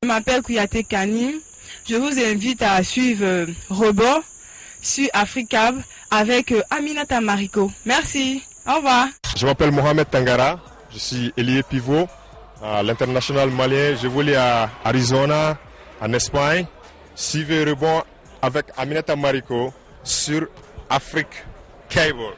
m'appelle Kouyaté Kani. Je vous invite à suivre Rebord sur Africab avec Aminata Mariko. Merci. Au revoir. Je m'appelle Mohamed Tangara. Je suis ailier pivot à l'international malien. Je voulais à Arizona, en Espagne. Suivez Rebond avec Aminata Mariko sur Afrique Cable.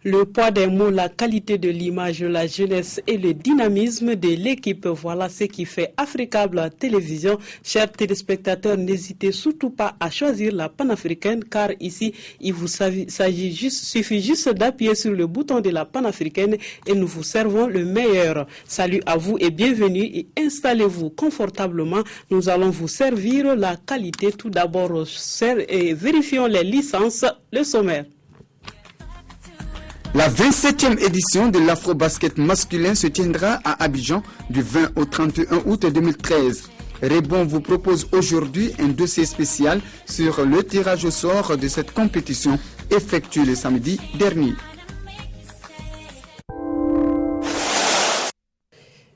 Le poids des mots, la qualité de l'image, la jeunesse et le dynamisme de l'équipe, voilà ce qui fait Africable Télévision. Chers téléspectateurs, n'hésitez surtout pas à choisir la panafricaine car ici, il vous suffit juste d'appuyer sur le bouton de la panafricaine et nous vous servons le meilleur. Salut à vous et bienvenue et installez-vous confortablement. Nous allons vous servir la qualité. Tout d'abord, vérifions les licences, le sommaire. La 27e édition de l'Afro-Basket masculin se tiendra à Abidjan du 20 au 31 août 2013. Rebond vous propose aujourd'hui un dossier spécial sur le tirage au sort de cette compétition effectuée le samedi dernier.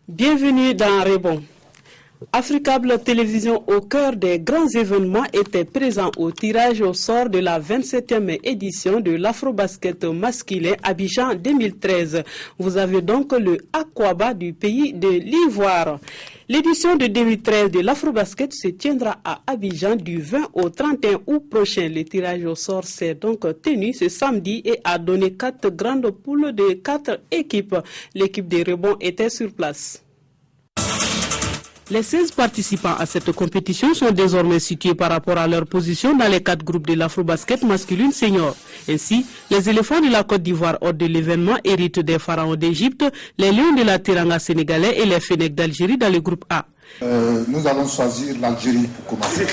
Bienvenue dans Rebond. Africable Télévision, au cœur des grands événements, était présent au tirage au sort de la 27e édition de l'Afro-Basket masculin Abidjan 2013. Vous avez donc le Aquaba du pays de l'Ivoire. L'édition de 2013 de l'Afro-Basket se tiendra à Abidjan du 20 au 31 août prochain. Le tirage au sort s'est donc tenu ce samedi et a donné 4 grandes poules de 4 équipes. L'équipe des Rebonds était sur place. Les 16 participants à cette compétition sont désormais situés par rapport à leur position dans les 4 groupes de l'Afro-Basket masculine senior. Ainsi, les éléphants de la Côte d'Ivoire hors de l'événement héritent des pharaons d'Égypte, les lions de la Teranga sénégalais et les Fennecs d'Algérie dans le groupe A. Nous allons choisir l'Algérie pour commencer.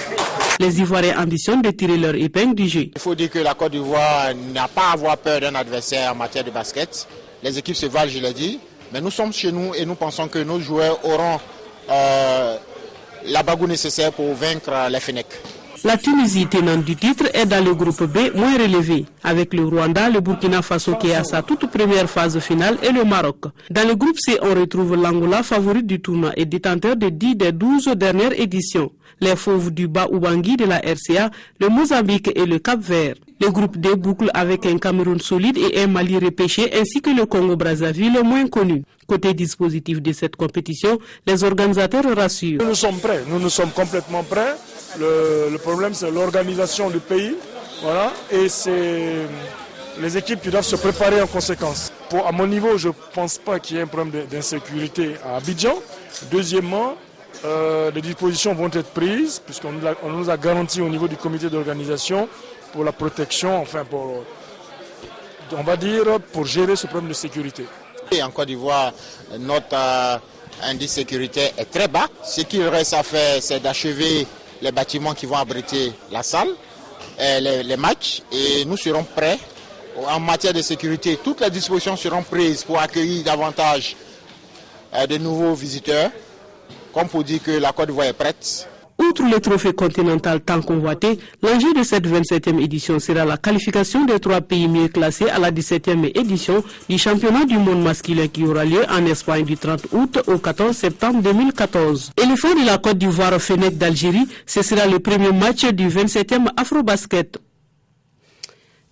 Les Ivoiriens ambitionnent de tirer leur épingle du jeu. Il faut dire que la Côte d'Ivoire n'a pas à avoir peur d'un adversaire en matière de basket. Les équipes se valent, je l'ai dit, mais nous sommes chez nous et nous pensons que nos joueurs auront la bagoue nécessaire pour vaincre les Fennecs. La Tunisie, tenante du titre, est dans le groupe B moins relevé, avec le Rwanda, le Burkina Faso qui est à sa toute première phase finale et le Maroc. Dans le groupe C, on retrouve l'Angola, favori du tournoi et détenteur de 10 des 12 dernières éditions. Les Fauves du Bas-Oubangi de la RCA, le Mozambique et le Cap-Vert. Le groupe D boucle avec un Cameroun solide et un Mali repêché ainsi que le Congo-Brazzaville moins connu. Côté dispositif de cette compétition, les organisateurs rassurent. Nous sommes prêts, nous sommes complètement prêts. Le problème c'est l'organisation du pays, voilà, et c'est les équipes qui doivent se préparer en conséquence. À mon niveau, je ne pense pas qu'il y ait un problème d'insécurité à Abidjan. Deuxièmement, les dispositions vont être prises, puisqu'on nous a garanti au niveau du comité d'organisation pour la protection, enfin on va dire pour gérer ce problème de sécurité. Et en Côte d'Ivoire, notre indice sécurité est très bas. Ce qu'il reste à faire, c'est d'achever les bâtiments qui vont abriter la salle, les matchs, et nous serons prêts. En matière de sécurité, toutes les dispositions seront prises pour accueillir davantage de nouveaux visiteurs, comme pour dire que la Côte d'Ivoire est prête. Outre le trophée continental tant convoité, l'enjeu de cette 27e édition sera la qualification des 3 pays mieux classés à la 17e édition du championnat du monde masculin qui aura lieu en Espagne du 30 août au 14 septembre 2014. Éléphant de la Côte d'Ivoire, Fennecs d'Algérie, ce sera le premier match du 27e Afro-Basket.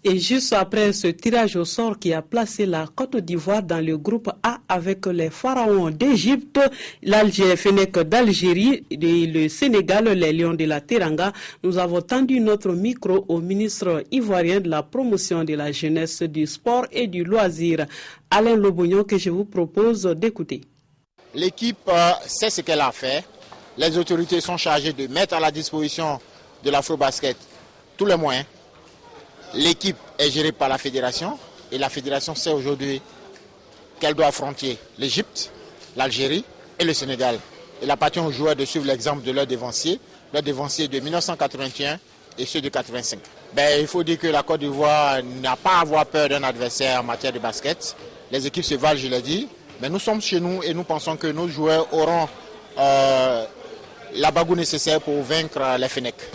Et juste après ce tirage au sort qui a placé la Côte d'Ivoire dans le groupe A avec les pharaons d'Égypte, l'Algérie, Fennecs d'Algérie et le Sénégal, les lions de la Teranga, nous avons tendu notre micro au ministre ivoirien de la promotion de la jeunesse, du sport et du loisir, Alain Lobognon, que je vous propose d'écouter. L'équipe sait ce qu'elle a fait. Les autorités sont chargées de mettre à la disposition de l'Afro-Basket tous les moyens. L'équipe est gérée par la fédération et la fédération sait aujourd'hui qu'elle doit affronter l'Égypte, l'Algérie et le Sénégal. Il appartient aux joueurs de suivre l'exemple de leurs dévanciers de 1981 et ceux de 85. Il faut dire que la Côte d'Ivoire n'a pas à avoir peur d'un adversaire en matière de basket. Les équipes se valent, je l'ai dit, mais nous sommes chez nous et nous pensons que nos joueurs auront la bagoue nécessaire pour vaincre les Fennecs.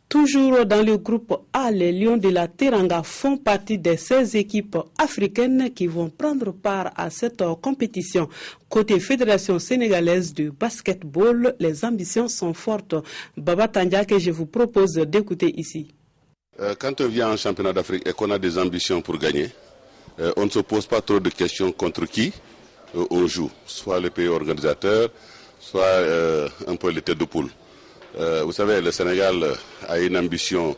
Toujours dans le groupe A, les Lions de la Teranga font partie des 16 équipes africaines qui vont prendre part à cette compétition. Côté Fédération sénégalaise de basketball, les ambitions sont fortes. Baba Tandia, que je vous propose d'écouter ici. Quand on vient en championnat d'Afrique et qu'on a des ambitions pour gagner, on ne se pose pas trop de questions contre qui on joue, soit le pays organisateur, soit un peu les têtes de poule. Vous savez, le Sénégal a une ambition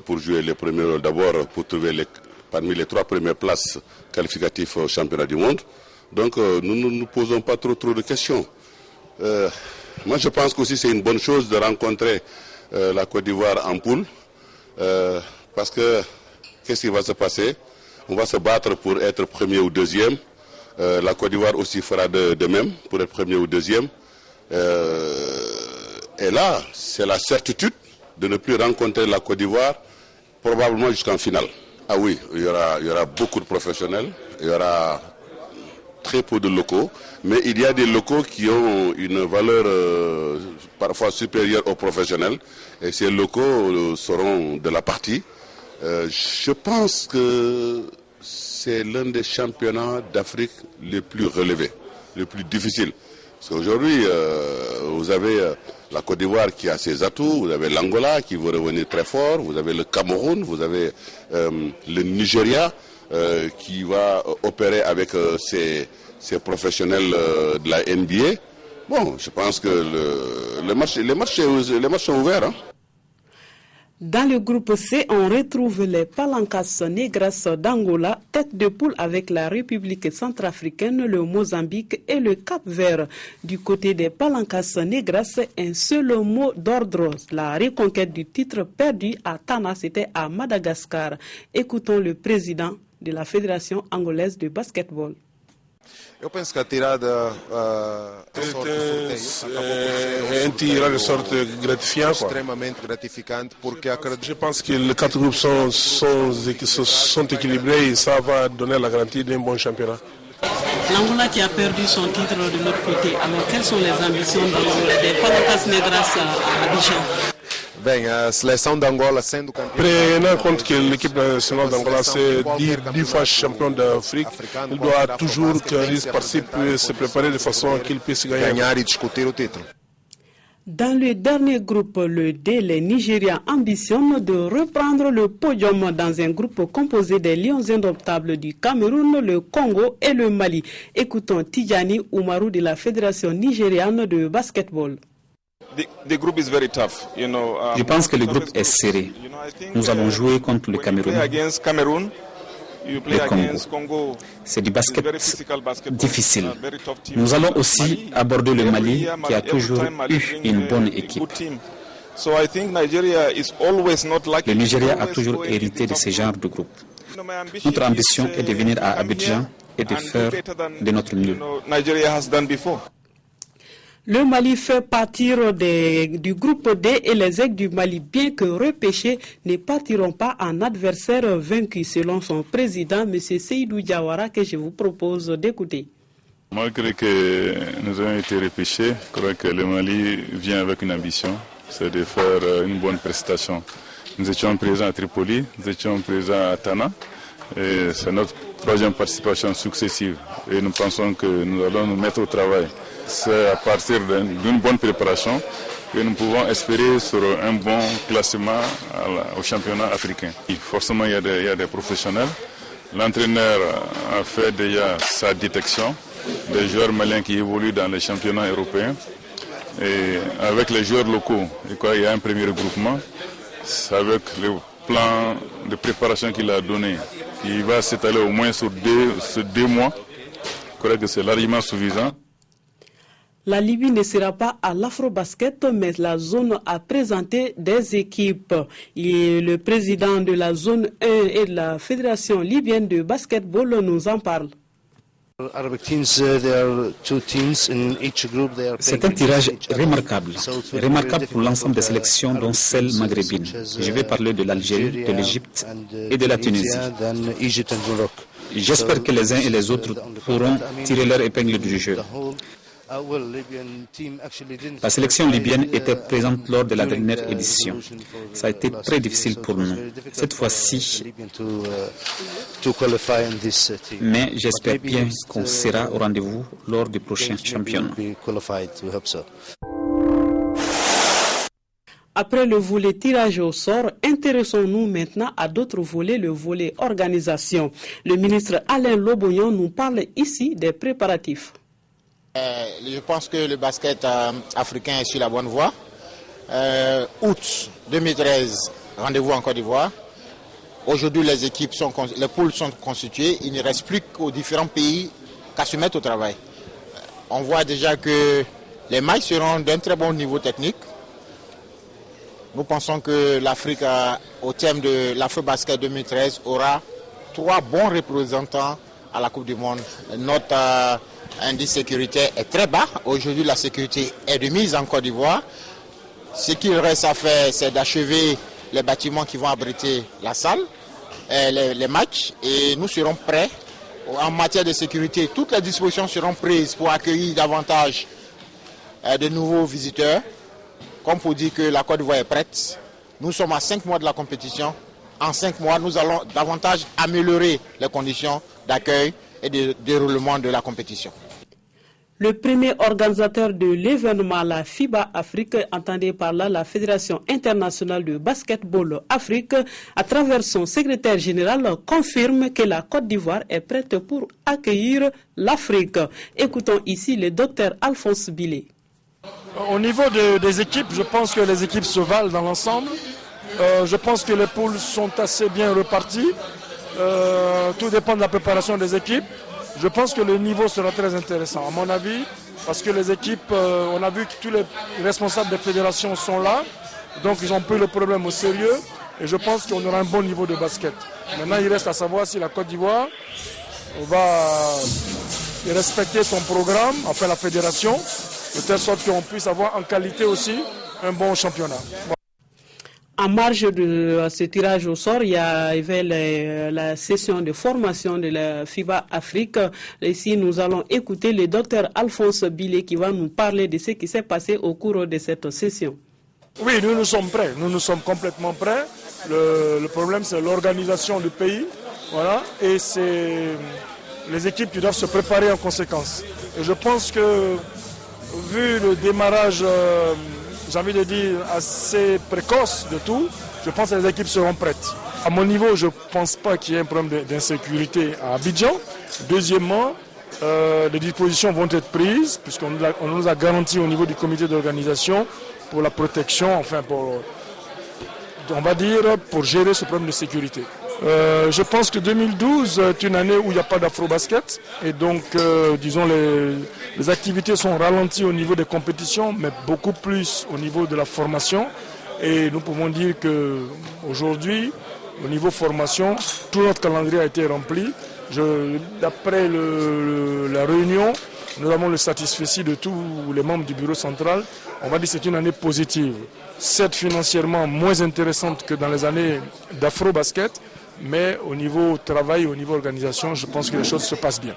pour jouer les premiers rôles, d'abord pour trouver parmi les 3 premières places qualificatives au championnat du monde. Donc nous ne nous posons pas trop de questions. Moi je pense qu'aussi c'est une bonne chose de rencontrer la Côte d'Ivoire en poule, parce que qu'est-ce qui va se passer? On va se battre pour être premier ou deuxième. La Côte d'Ivoire aussi fera de même pour être premier ou deuxième. Et là, c'est la certitude de ne plus rencontrer la Côte d'Ivoire, probablement jusqu'en finale. Ah oui, il y aura beaucoup de professionnels, il y aura très peu de locaux, mais il y a des locaux qui ont une valeur parfois supérieure aux professionnels, et ces locaux seront de la partie. Je pense que c'est l'un des championnats d'Afrique les plus relevés, les plus difficiles. Parce qu'aujourd'hui, vous avez la Côte d'Ivoire qui a ses atouts, vous avez l'Angola qui veut revenir très fort, vous avez le Cameroun, vous avez le Nigeria qui va opérer avec ses professionnels de la NBA. Bon, je pense que les marchés sont ouverts. Hein. Dans le groupe C, on retrouve les Palancas Negras d'Angola, tête de poule avec la République centrafricaine, le Mozambique et le Cap-Vert. Du côté des Palancas Negras, un seul mot d'ordre, la reconquête du titre perdu à Tana, c'était à Madagascar. Écoutons le président de la Fédération angolaise de basketball. Eu penso que a tirada un tirage de sorte gratifiant. Extremamente gratificante porque acredito. Je pense que les 4 groupes sont équilibrés et ça va donner la garantie d'un bon championnat. L'Angola qui a perdu son titre de l'autre côté, alors quelles sont les ambitions des Palancas Negras à Abidjan? A seleção d'Angola sendo campeã. Prenant compte que l'équipe nationale d'Angola c'est 10 fois champion d'Afrique, il doit toujours qu'il participe se préparer de façon qu'il puisse gagner et discuter le titre. Dans le dernier groupe, le D, les Nigériens ambitionnent de reprendre le podium dans un groupe composé des Lions indomptables du Cameroun, le Congo et le Mali. Écoutons Tidjani Oumarou de la Fédération nigériane de basketball. Je pense que le groupe est serré. Nous allons jouer contre le Cameroun, le Congo. C'est du basket difficile. Nous allons aussi aborder le Mali qui a toujours eu une bonne équipe. Le Nigeria a toujours hérité de ce genre de groupe. Notre ambition est de venir à Abidjan et de faire de notre mieux. Le Mali fait partir du groupe D et les Aigles du Mali, bien que repêchés, ne partiront pas en adversaire vaincu, selon son président, M. Seydou Diawara, que je vous propose d'écouter. Malgré que nous avons été repêchés, je crois que le Mali vient avec une ambition, c'est de faire une bonne prestation. Nous étions présents à Tripoli, nous étions présents à Tana, et c'est notre 3e participation successive. Et nous pensons que nous allons nous mettre au travail. C'est à partir d'une bonne préparation que nous pouvons espérer sur un bon classement au championnat africain. Forcément, il y a des professionnels. L'entraîneur a fait déjà sa détection des joueurs maliens qui évoluent dans les championnats européens. Et avec les joueurs locaux, il y a un premier regroupement. Avec le plan de préparation qu'il a donné, il va s'étaler au moins sur 2 mois. Je crois que c'est largement suffisant. La Libye ne sera pas à l'Afrobasket, mais la zone a présenté des équipes. Et le président de la zone 1 et de la Fédération libyenne de basketball nous en parle. C'est un tirage remarquable pour l'ensemble des sélections, dont celle maghrébine. Je vais parler de l'Algérie, de l'Égypte et de la Tunisie. J'espère que les uns et les autres pourront tirer leur épingle du jeu. La sélection libyenne était présente lors de la dernière édition. Ça a été très difficile pour nous. Cette fois-ci, mais j'espère bien qu'on sera au rendez-vous lors du prochain championnat. Après le volet tirage au sort, intéressons-nous maintenant à d'autres volets, le volet organisation. Le ministre Alain Lobognon nous parle ici des préparatifs. Je pense que le basket africain est sur la bonne voie. Août 2013, rendez-vous en Côte d'Ivoire. Aujourd'hui, les poules sont constituées. Il ne reste plus qu'aux différents pays qu'à se mettre au travail. On voit déjà que les matchs seront d'un très bon niveau technique. Nous pensons que l'Afrique, au thème de l'Afro-Basket 2013, aura 3 bons représentants à la Coupe du Monde. Notre indice sécuritaire est très bas. Aujourd'hui, la sécurité est de mise en Côte d'Ivoire. Ce qu'il reste à faire, c'est d'achever les bâtiments qui vont abriter la salle, les matchs, et nous serons prêts. En matière de sécurité, toutes les dispositions seront prises pour accueillir davantage de nouveaux visiteurs, comme pour dire que la Côte d'Ivoire est prête. Nous sommes à 5 mois de la compétition. En 5 mois, nous allons davantage améliorer les conditions d'accueil et de déroulement de la compétition. Le premier organisateur de l'événement, la FIBA Afrique, entendait par là la Fédération internationale de basketball Afrique, à travers son secrétaire général, confirme que la Côte d'Ivoire est prête pour accueillir l'Afrique. Écoutons ici le docteur Alphonse Billet. Au niveau des équipes, je pense que les équipes se valent dans l'ensemble. Je pense que les poules sont assez bien reparties. Tout dépend de la préparation des équipes. Je pense que le niveau sera très intéressant, à mon avis, parce que les équipes, on a vu que tous les responsables des fédérations sont là, donc ils ont pris le problème au sérieux, et je pense qu'on aura un bon niveau de basket. Maintenant, il reste à savoir si la Côte d'Ivoire va respecter son programme, enfin la fédération, de telle sorte qu'on puisse avoir en qualité aussi un bon championnat. En marge de ce tirage au sort, il y avait la session de formation de la FIBA Afrique. Ici, nous allons écouter le docteur Alphonse Billet qui va nous parler de ce qui s'est passé au cours de cette session. Oui, nous sommes prêts. Nous sommes complètement prêts. Le problème, c'est l'organisation du pays. Voilà. Et c'est les équipes qui doivent se préparer en conséquence. Et je pense que, vu le démarrage... j'ai envie de dire, assez précoce de tout, je pense que les équipes seront prêtes. À mon niveau, je ne pense pas qu'il y ait un problème d'insécurité à Abidjan. Deuxièmement, les dispositions vont être prises, puisqu'on nous a garanti au niveau du comité d'organisation pour la protection, enfin on va dire, pour gérer ce problème de sécurité. Je pense que 2012 est une année où il n'y a pas d'afro-basket et donc, disons, les activités sont ralenties au niveau des compétitions, mais beaucoup plus au niveau de la formation. Et nous pouvons dire qu'aujourd'hui, au niveau formation, tout notre calendrier a été rempli. D'après la réunion, nous avons le satisfait de tous les membres du bureau central. On va dire que c'est une année positive. Certes, financièrement moins intéressante que dans les années d'afro-basket, mais au niveau travail, au niveau organisation, je pense que les choses se passent bien.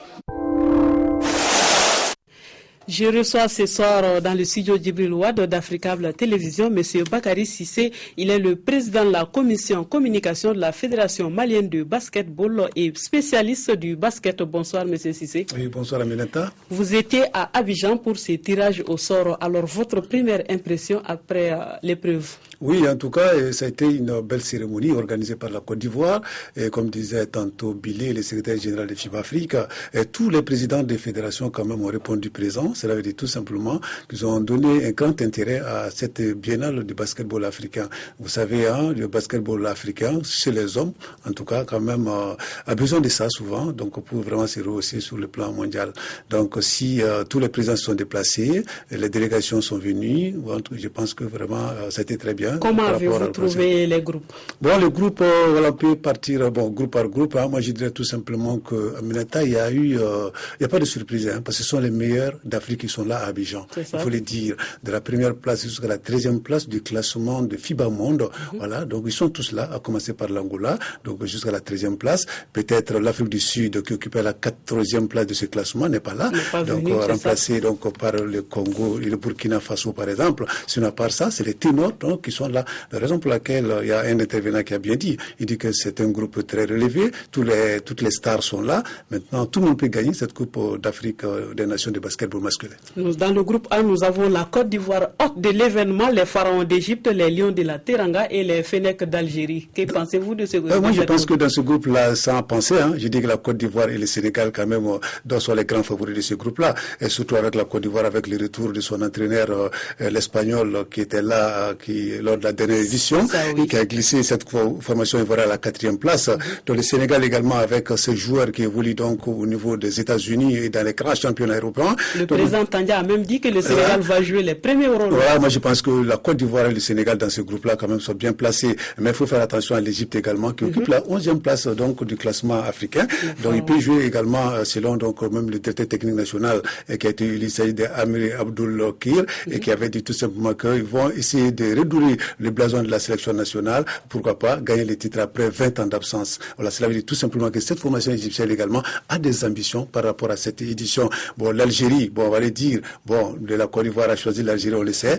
Je reçois ce soir dans le studio Djibril Ouad d'Africable Télévision M. Bakary Sissé. Il est le président de la commission communication de la Fédération malienne de basketball et spécialiste du basket. Bonsoir M. Sissé. Oui, bonsoir Aminata. Vous étiez à Abidjan pour ce tirage au sort. Alors votre première impression après l'épreuve? Oui, en tout cas, ça a été une belle cérémonie organisée par la Côte d'Ivoire. Et comme disait tantôt Billet, le secrétaire général de FIBA Afrique, et tous les présidents des fédérations quand même ont répondu présent. Cela veut dire tout simplement qu'ils ont donné un grand intérêt à cette biennale du basketball africain. Vous savez, le basketball africain, chez les hommes, en tout cas, quand même, a besoin de ça souvent, donc pour vraiment se rehausser sur le plan mondial. Donc si tous les présidents se sont déplacés, les délégations sont venues, je pense que vraiment, ça a été très bien. Hein, comment avez-vous trouvé les groupes? Bon, les groupes, on peut partir groupe par groupe. Hein. Moi, je dirais tout simplement que Aminata, il y a pas de surprise, hein, parce que ce sont les meilleurs d'Afrique qui sont là à Abidjan. Il faut le dire, de la première place jusqu'à la 13e place du classement de FIBA Monde. Voilà, donc ils sont tous là, à commencer par l'Angola, donc jusqu'à la 13e place. Peut-être l'Afrique du Sud qui occupait la 14e place de ce classement n'est pas là, donc remplacé donc par le Congo et le Burkina Faso par exemple. Sinon à part ça, c'est les ténors donc, qui sont là. La raison pour laquelle il y a un intervenant qui a bien dit, il dit que c'est un groupe très relevé, toutes les stars sont là. Maintenant, tout le monde peut gagner cette Coupe d'Afrique des Nations de basketball masculin. Dans le groupe A, nous avons la Côte d'Ivoire, hôte de l'événement, les Pharaons d'Égypte, les Lions de la Teranga et les Fennecs d'Algérie. Que pensez-vous de ce groupe? Moi, je pense que dans ce groupe-là, sans penser, hein, je dis que la Côte d'Ivoire et le Sénégal, quand même, doivent être les grands favoris de ce groupe-là. Et surtout avec la Côte d'Ivoire, avec le retour de son entraîneur, l'Espagnol, qui était là, lors de la dernière édition, et qui a glissé cette formation ivoirienne à la 4e place. Donc le Sénégal également, avec ses joueurs qui évoluent donc au niveau des États-Unis et dans les grands championnats européens. Le président Tandia a même dit que le Sénégal va jouer les premiers rôles. Voilà, moi je pense que la Côte d'Ivoire et le Sénégal dans ce groupe-là quand même sont bien placés. Mais il faut faire attention à l'Égypte également, qui occupe la 11e place donc du classement africain. Donc il peut jouer également selon donc même le directeur technique national qui a été élu, Saïd Amir Abdoul Kir, et qui avait dit tout simplement qu'ils vont essayer de redoubler le blason de la sélection nationale, pourquoi pas gagner les titres après 20 ans d'absence. Voilà, cela veut dire tout simplement que cette formation égyptienne également a des ambitions par rapport à cette édition. Bon, l'Algérie, bon, on va le dire, bon, de la Côte d'Ivoire a choisi l'Algérie, on le sait.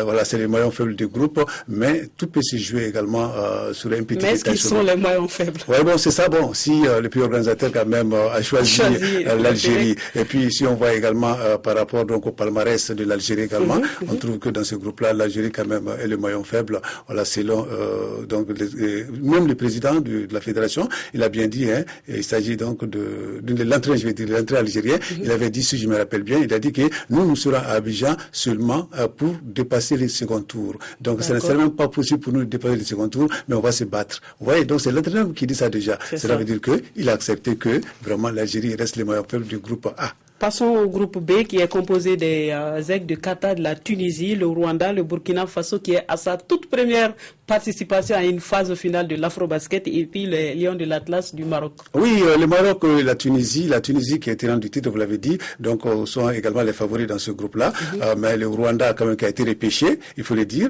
Voilà, c'est les maillons faibles du groupe, mais tout peut se jouer également sur un petit détail. Mais est-ce qu'ils sont les maillons faibles? Oui, bon, c'est ça, bon, si le pays organisateur quand même a choisi l'Algérie, et puis si on voit également par rapport donc au palmarès de l'Algérie également, on trouve que dans ce groupe-là, l'Algérie quand même est le maillon faible. Voilà, selon donc même le président de la fédération, il a bien dit, hein, il s'agit donc de l'entrée, je vais dire, l'entrée algérienne. Il avait dit, si je me rappelle bien, il a dit que nous serons à Abidjan seulement pour dépasser les seconds tours. Donc, ce n'est même pas possible pour nous de dépasser les seconds tours, mais on va se battre. Vous voyez, donc c'est l'entraîneur qui dit ça déjà. Cela veut dire qu'il a accepté que vraiment l'Algérie reste le maillon faible du groupe A. Passons au groupe B qui est composé des aigles de Qatar, de la Tunisie, le Rwanda, le Burkina Faso qui est à sa toute première participation à une phase finale de l'Afrobasket et puis les Lions de l'Atlas du Maroc. Oui, le Maroc et la Tunisie qui a été rendu titre, vous l'avez dit, donc sont également les favoris dans ce groupe-là. Mais le Rwanda quand même qui a été repêché, il faut le dire,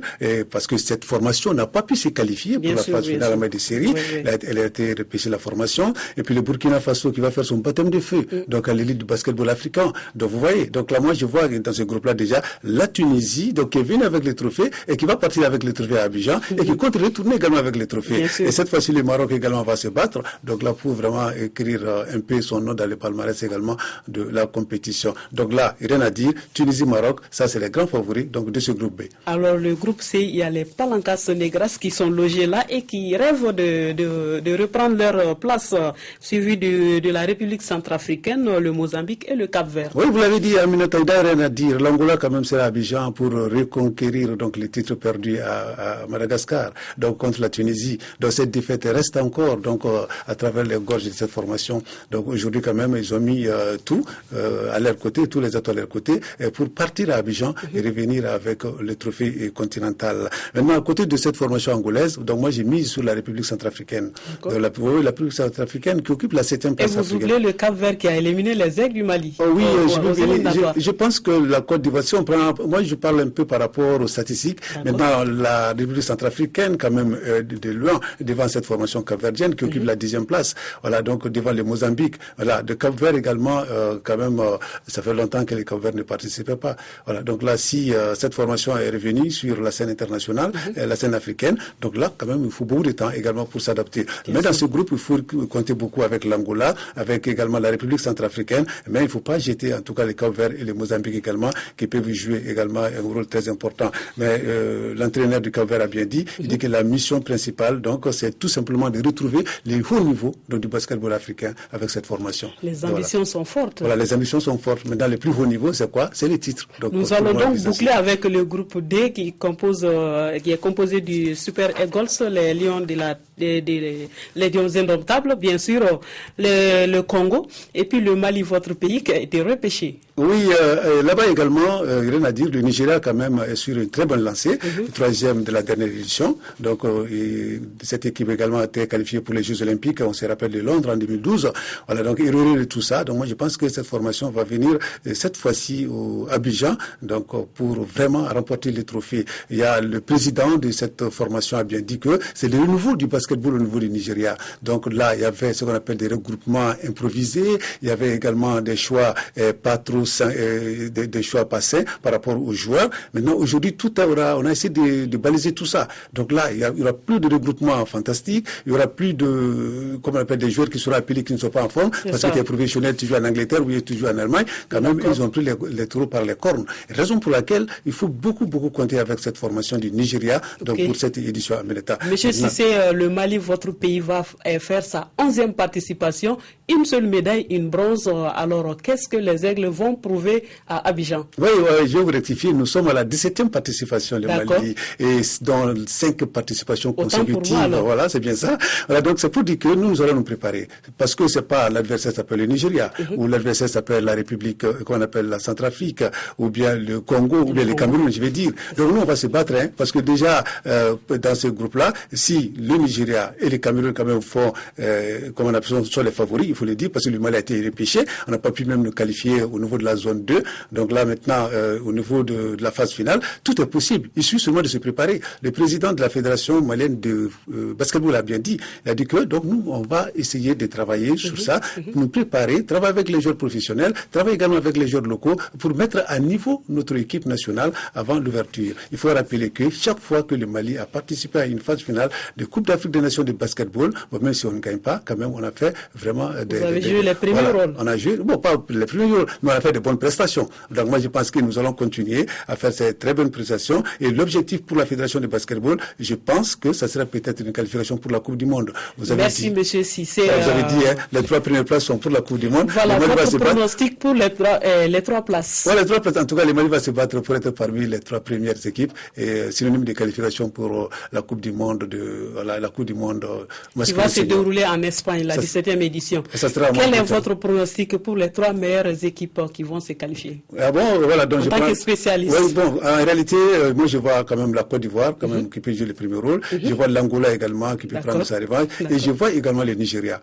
parce que cette formation n'a pas pu se qualifier pour la phase finale en des séries. Elle a été repêchée la formation. Et puis le Burkina Faso qui va faire son baptême de feu, donc à l'élite du basketball africain. Donc vous voyez, donc là moi je vois dans ce groupe-là déjà la Tunisie, donc qui est venue avec les trophées et qui va partir avec les trophées à Abidjan et qui compte retourner également avec les trophées. Et cette fois-ci le Maroc également va se battre, donc là pour vraiment écrire un peu son nom dans le palmarès également de la compétition. Donc là, rien à dire, Tunisie-Maroc, ça c'est les grands favoris donc de ce groupe B. Alors le groupe C, il y a les Palancas Negras qui sont logés là et qui rêvent de reprendre leur place, suivi de la République centrafricaine, le Mozambique et le Cap-Vert. Oui, vous l'avez dit, Aminata, rien à dire. L'Angola quand même sera à Abidjan pour reconquérir donc les titres perdus à Madagascar, donc contre la Tunisie. Donc cette défaite reste encore donc à travers les gorges de cette formation. Donc aujourd'hui quand même ils ont mis tout à leur côté, tous les atouts à leur côté, pour partir à Abidjan et revenir avec le trophée continental. Maintenant à côté de cette formation angolaise, donc moi j'ai mis sur la République centrafricaine. La République centrafricaine qui occupe la 7e place. Et vous oubliez le Cap-Vert qui a éliminé les Aigles du Mali. Oui, je pense que la Côte d'Ivoire, si on prend, moi je parle un peu par rapport aux statistiques. Maintenant, la République centrafricaine, quand même, de loin, devant cette formation capverdienne qui occupe la 10e place. Voilà, donc devant le Mozambique. Voilà, de Cap-Vert également, quand même, ça fait longtemps que les Cap-Vert ne participaient pas. Voilà, donc là, si cette formation est revenue sur la scène internationale, la scène africaine, donc là, quand même, il faut beaucoup de temps également pour s'adapter. Mais dans ce groupe, il faut compter beaucoup avec l'Angola, avec également la République centrafricaine, mais il ne faut pas jeter en tout cas les Cap-Vert et les Mozambique également qui peuvent jouer également un rôle très important. Mais l'entraîneur du Cap-Vert a bien dit, Il dit que la mission principale, donc, c'est tout simplement de retrouver les hauts niveaux donc, du basketball africain avec cette formation. Les ambitions sont fortes. Voilà, les ambitions sont fortes. Mais dans les plus hauts niveaux, c'est quoi? C'est les titres. Donc, nous allons donc boucler avec le groupe D qui est composé du Super Eagles, les Lions les Lions indomptables, bien sûr, le Congo, et puis le Mali, votre pays, qui a été repêché. Oui, là-bas également, rien à dire, le Nigeria quand même est sur une très bonne lancée, troisième de la dernière édition. Donc cette équipe également a été qualifiée pour les Jeux Olympiques, on se rappelle de Londres en 2012. Voilà, donc heureux de tout ça. Donc moi je pense que cette formation va venir cette fois-ci au Abidjan, donc pour vraiment remporter les trophées. Il y a le président de cette formation a bien dit que c'est le renouveau du basketball au niveau du Nigeria. Donc là, il y avait ce qu'on appelle des regroupements improvisés, il y avait également des choix pas trop des choix passés par rapport aux joueurs. Maintenant, aujourd'hui, on a essayé de baliser tout ça. Donc là, il y aura plus de regroupements fantastiques, il y aura plus de, comment on appelle, des joueurs qui seront appelés qui ne sont pas en forme, parce que tu es professionnel, tu joues en Angleterre ou tu joues en Allemagne, quand même, ils ont pris les taureaux par les cornes. Raison pour laquelle il faut beaucoup compter avec cette formation du Nigeria, donc pour cette édition à Meneta. Monsieur Cissé, le Mali, votre pays va faire sa 11e participation, une seule médaille, une bronze. Alors, qu'est-ce que les Aigles vont prouver à Abidjan? Oui, je vais vous rectifier. Nous sommes à la 17e participation, le Mali, et dans 5 participations consécutives. Voilà, c'est bien ça. Voilà, donc c'est pour dire que nous allons nous préparer. Parce que c'est pas l'adversaire s'appelle le Nigeria, ou l'adversaire s'appelle la République, qu'on appelle la Centrafrique, ou bien le Congo, ou bien le Cameroun, je vais dire. Donc nous, on va se battre, parce que déjà, dans ce groupe-là, si le Nigeria et le Cameroun, quand même, font, comme on appelle, sont les favoris, il faut le dire, parce que le Mali a été repêché, on n'a pas pu même nous qualifier au niveau de la zone 2. Donc là, maintenant, au niveau de la phase finale, tout est possible. Il suffit seulement de se préparer. Le président de la Fédération malienne de basketball a bien dit, il a dit que, donc nous, on va essayer de travailler sur ça, nous préparer, travailler avec les joueurs professionnels, travailler également avec les joueurs locaux pour mettre à niveau notre équipe nationale avant l'ouverture. Il faut rappeler que chaque fois que le Mali a participé à une phase finale de Coupe d'Afrique des Nations de basketball, bon, même si on ne gagne pas, quand même, on a fait vraiment Vous avez joué les premiers rôles. On a joué, bon, pas les premiers rôles, mais on a fait de bonnes prestations. Donc moi, je pense que nous allons continuer à faire ces très bonnes prestations. Et l'objectif pour la Fédération de basketball, je pense que ça sera peut-être une qualification pour la Coupe du Monde. Merci, monsieur Cissé. Vous avez dit, les 3 premières places sont pour la Coupe du Monde. Voilà, votre pronostic pour les 3 places. Voilà, les 3 places. En tout cas, le Mali va se battre pour être parmi les 3 premières équipes. Et synonyme de qualification pour la Coupe du Monde la Coupe du Monde qui va se dérouler en Espagne, la 17e édition. Quel est votre pronostic pour les 3 meilleures équipes qui vont se qualifier? Ah bon, voilà, donc en tant que spécialiste. Oui, bon, en réalité, moi je vois quand même la Côte d'Ivoire quand même qui peut jouer le premier rôle. Je vois l'Angola également qui peut prendre sa revanche. Et je vois également le Nigeria.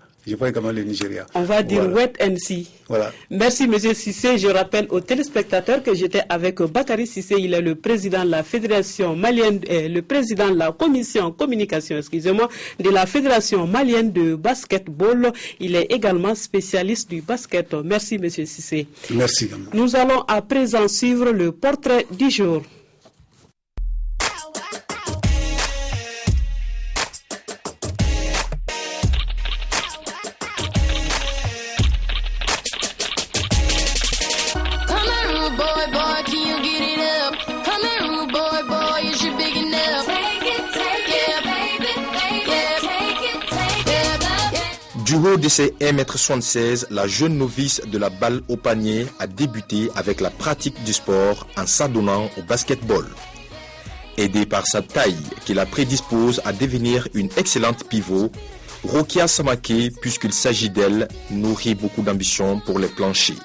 On va dire wait and see. Voilà. Merci, monsieur Cissé. Je rappelle aux téléspectateurs que j'étais avec Bakary Cissé. Il est le président de la Fédération malienne, le président de la commission communication, de la Fédération malienne de basketball. Il est également spécialiste du basket. Merci, monsieur Cissé. Merci. Nous allons à présent suivre le portrait du jour. Du haut de ses 1,76 m, la jeune novice de la balle au panier a débuté avec la pratique du sport en s'adonnant au basketball. Aidée par sa taille qui la prédispose à devenir une excellente pivot, Rokia Samake, puisqu'il s'agit d'elle, nourrit beaucoup d'ambition pour les planchers.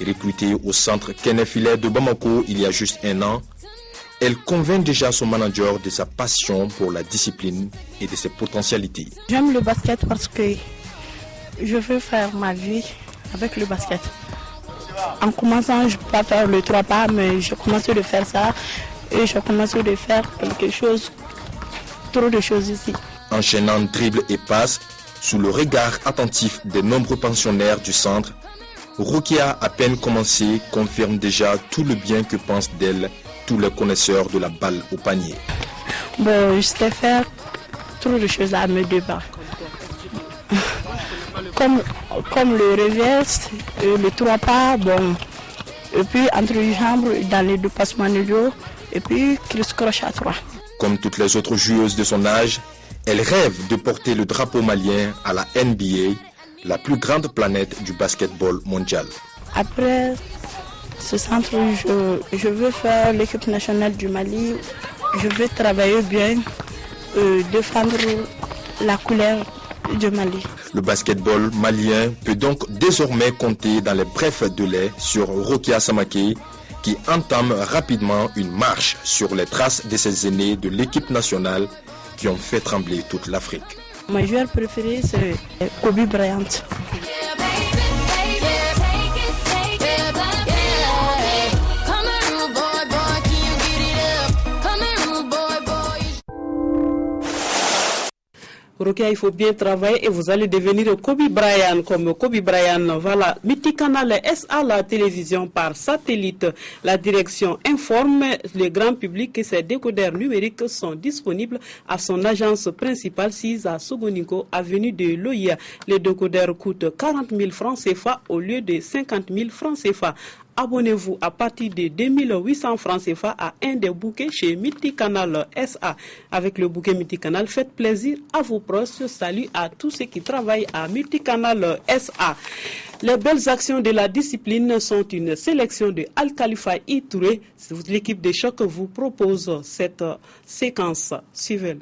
Recrutée au centre Kenefilet de Bamako il y a juste 1 an, elle convainc déjà son manager de sa passion pour la discipline et de ses potentialités. J'aime le basket parce que je veux faire ma vie avec le basket. En commençant, je ne peux pas faire le 3 pas, mais je commence de faire ça et je commence de faire quelque chose, trop de choses ici. Enchaînant dribble et passe, sous le regard attentif des nombreux pensionnaires du centre, Rokia, à peine commencé, confirme déjà tout le bien que pensent d'elle tous les connaisseurs de la balle au panier. Bon, je sais faire trop de choses à mes 2 pas. Comme le reverse, le 3 pas, bon, et puis entre les jambes, dans les 2 passements de dos, et puis criss-cross à 3. Comme toutes les autres joueuses de son âge, elle rêve de porter le drapeau malien à la NBA, la plus grande planète du basketball mondial. Après ce centre, je veux faire l'équipe nationale du Mali. Je veux travailler bien, défendre la couleur du Mali. Le basketball malien peut donc désormais compter dans les brefs délais sur Rokia Samake, qui entame rapidement une marche sur les traces de ses aînés de l'équipe nationale qui ont fait trembler toute l'Afrique. Mon joueur préféré, c'est Kobe Bryant. Rokia, il faut bien travailler et vous allez devenir Kobe Bryant comme Kobe Bryant. Voilà, Multicanal SA, la télévision par satellite. La direction informe le grand public que ces décodeurs numériques sont disponibles à son agence principale 6 à Sogoniko, avenue de Loya. Les décodeurs coûtent 40 000 francs CFA au lieu de 50 000 francs CFA. Abonnez-vous à partir de 2800 francs CFA à un des bouquets chez Multicanal SA. Avec le bouquet Multicanal, faites plaisir à vos proches. Salut à tous ceux qui travaillent à Multicanal SA. Les belles actions de la discipline sont une sélection de Al-Khalifa Touré. L'équipe de choc vous propose cette séquence. Suivez-le.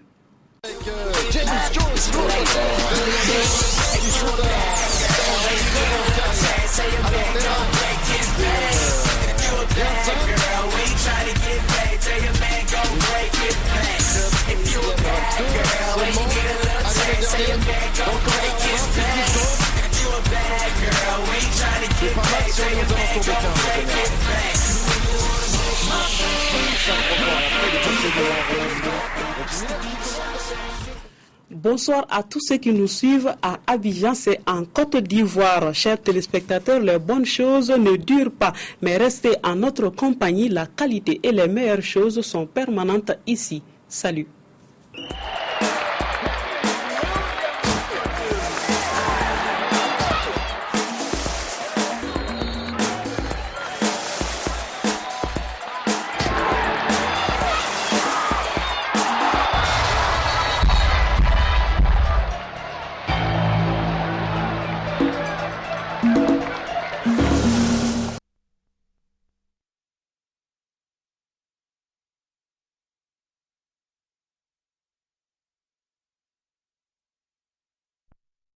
Bonsoir à tous ceux qui nous suivent à Abidjan, c'est en Côte d'Ivoire. Chers téléspectateurs, les bonnes choses ne durent pas, mais restez en notre compagnie, la qualité et les meilleures choses sont permanentes ici. Salut.